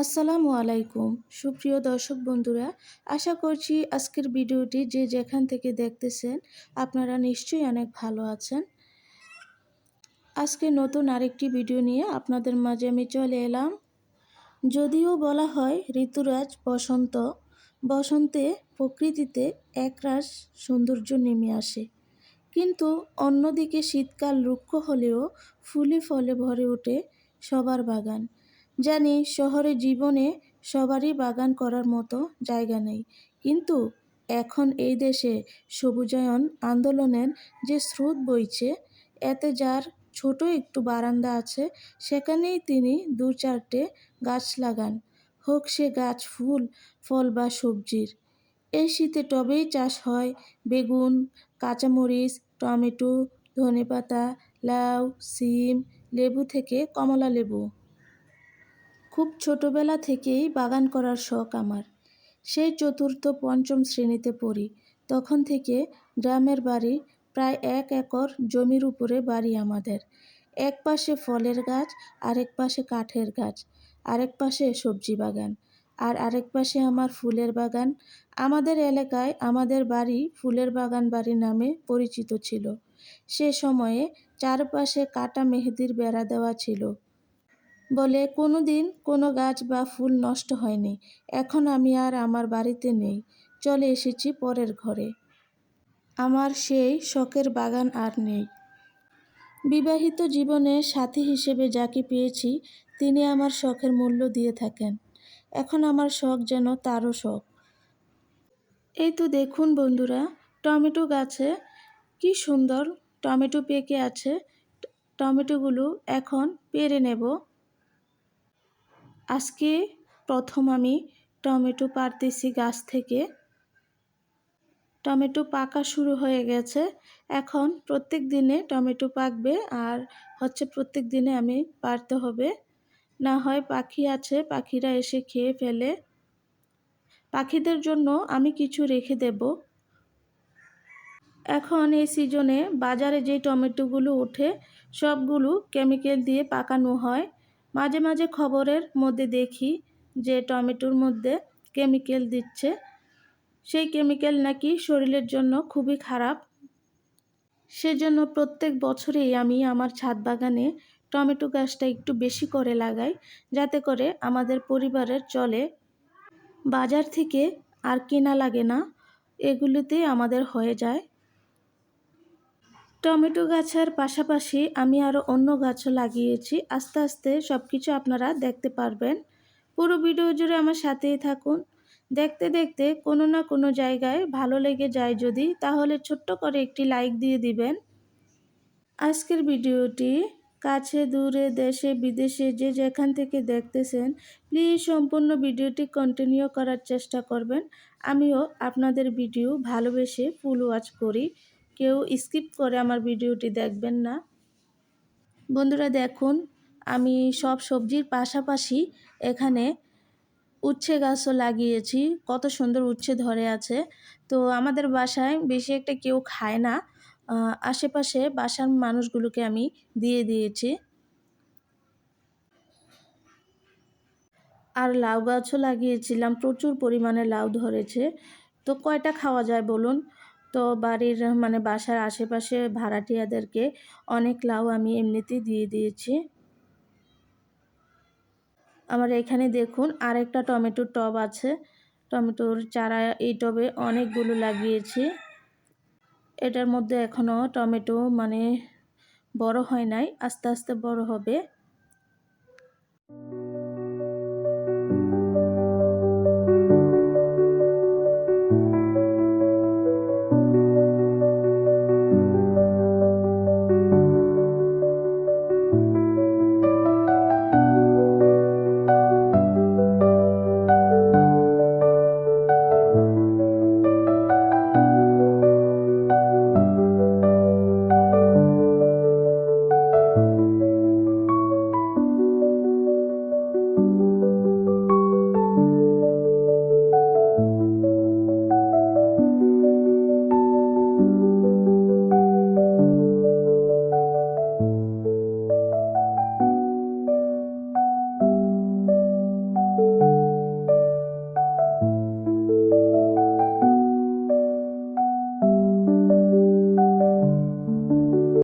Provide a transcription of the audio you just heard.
আসসালামু আলাইকুম সুপ্রিয় দর্শক বন্ধুরা, আশা করছি আজকের ভিডিওটি যে যেখান থেকে দেখতেছেন আপনারা নিশ্চয়ই অনেক ভালো আছেন। আজকে নতুন আরেকটি ভিডিও নিয়ে আপনাদের মাঝে আমি চলে এলাম। যদিও বলা হয় ঋতুরাজ বসন্ত, বসন্তে প্রকৃতিতে একরাশ সৌন্দর্য নেমে আসে, কিন্তু অন্যদিকে শীতকাল রুক্ষ হলেও ফুলে ফলে ভরে ওঠে সবার বাগান। জানি শহরে জীবনে সবারই বাগান করার মতো জায়গা নেই, কিন্তু এখন এই দেশে সবুজায়ন আন্দোলনের যে স্রোত বইছে, এতে যার ছোট একটু বারান্দা আছে সেখানেই তিনি দু চারটে গাছ লাগান, হোক সে গাছ ফুল, ফল বা সবজির। এই শীতে টবেই চাষ হয় বেগুন, কাঁচামরিচ, টমেটো, ধনেপাতা, লাউ, সিম, লেবু থেকে কমলা লেবু। খুব ছোটবেলা থেকেই বাগান করার শখ আমার। সেই চতুর্থ পঞ্চম শ্রেণীতে পড়ি, তখন থেকে গ্রামের বাড়ি, প্রায় 1 একর জমির উপরে বাড়ি আমাদের। এক পাশে ফলের গাছ, আরেক পাশে কাঠের গাছ, আরেক পাশে সবজি বাগান, আর আরেক পাশে আমার ফুলের বাগান। আমাদের এলাকায় আমাদের বাড়ি ফুলের বাগান বাড়ি নামে পরিচিত ছিল। সে সময়ে চারপাশে কাটা মেহেদির বেড়া দেওয়া ছিল বলে কোনো দিন কোনো গাছ বা ফুল নষ্ট হয়নি। এখন আমি আর আমার বাড়িতে নেই, চলে এসেছি পরের ঘরে। আমার সেই শখের বাগান আর নেই। বিবাহিত জীবনে সাথী হিসেবে যাকে পেয়েছি তিনি আমার শখের মূল্য দিয়ে থাকেন। এখন আমার শখ যেন তারও শখ। এই তো দেখুন বন্ধুরা, টমেটো গাছে কি সুন্দর টমেটো পেকে আছে। টমেটোগুলো এখন পেড়ে নেব। আজকে প্রথম আমি টমেটো পাড়তেছি গাছ থেকে। টমেটো পাকা শুরু হয়ে গেছে, এখন প্রত্যেক দিনে টমেটো পাকবে, আর প্রত্যেক দিনে আমি পারতে হবে, না হয় পাখি আছে পাখিরা এসে খেয়ে ফেলে। পাখিদের জন্য আমি কিছু রেখে দেব। এখন এই সিজনে বাজারে যে টমেটোগুলো ওঠে সবগুলো কেমিক্যাল দিয়ে পাকানো হয়। মাঝে মাঝে খবরের মধ্যে দেখি যে টমেটোর মধ্যে কেমিক্যাল দিচ্ছে, সেই কেমিক্যাল নাকি শরীরের জন্য খুবই খারাপ। সেজন্য প্রত্যেক বছরেই আমি আমার ছাদ বাগানে টমেটো গাছটা একটু বেশি করে লাগাই, যাতে করে আমাদের পরিবারের চলে। বাজার থেকে আর কেনা লাগে না, এগুলোতেই আমাদের হয়ে যায়। টমেটো গাছের পাশাপাশি আমি আরও অন্য গাছও লাগিয়েছি। আস্তে আস্তে সব কিছু আপনারা দেখতে পারবেন। পুরো ভিডিও জুড়ে আমার সাথেই থাকুন। দেখতে দেখতে কোনো না কোনো জায়গায় ভালো লেগে যায় যদি, তাহলে ছোট্ট করে একটি লাইক দিয়ে দিবেন। আজকের ভিডিওটি কাছে দূরে দেশে বিদেশে যে যেখান থেকে দেখতেছেন প্লিজ সম্পূর্ণ ভিডিওটি কন্টিনিউ করার চেষ্টা করবেন। আমিও আপনাদের ভিডিও ভালোবেসে ফুল ওয়াচ করি, কেউ স্কিপ করে আমার ভিডিওটি দেখবেন না। বন্ধুরা দেখুন, আমি সব সবজির পাশাপাশি এখানে উচ্ছে গাছও লাগিয়েছি। কত সুন্দর উচ্ছে ধরে আছে। তো আমাদের বাসায় বেশি একটা কেউ খায় না, আশেপাশে বাসার মানুষগুলোকে আমি দিয়ে দিয়েছি। আর লাউ গাছও লাগিয়েছিলাম, প্রচুর পরিমাণে লাউ ধরেছে। তো কয়টা খাওয়া যায় বলুন? তো বাড়ির বাসার আশেপাশে ভাড়াটিয়াদেরকে অনেক লাউ আমি এমনিতেই দিয়ে দিয়েছি। আমার এখানে দেখুন আরেকটা টমেটোর টব আছে, টমেটোর চারা এই টবে অনেকগুলো লাগিয়েছি। এটার মধ্যে এখনও টমেটো বড় হয় নাই, আস্তে আস্তে বড় হবে।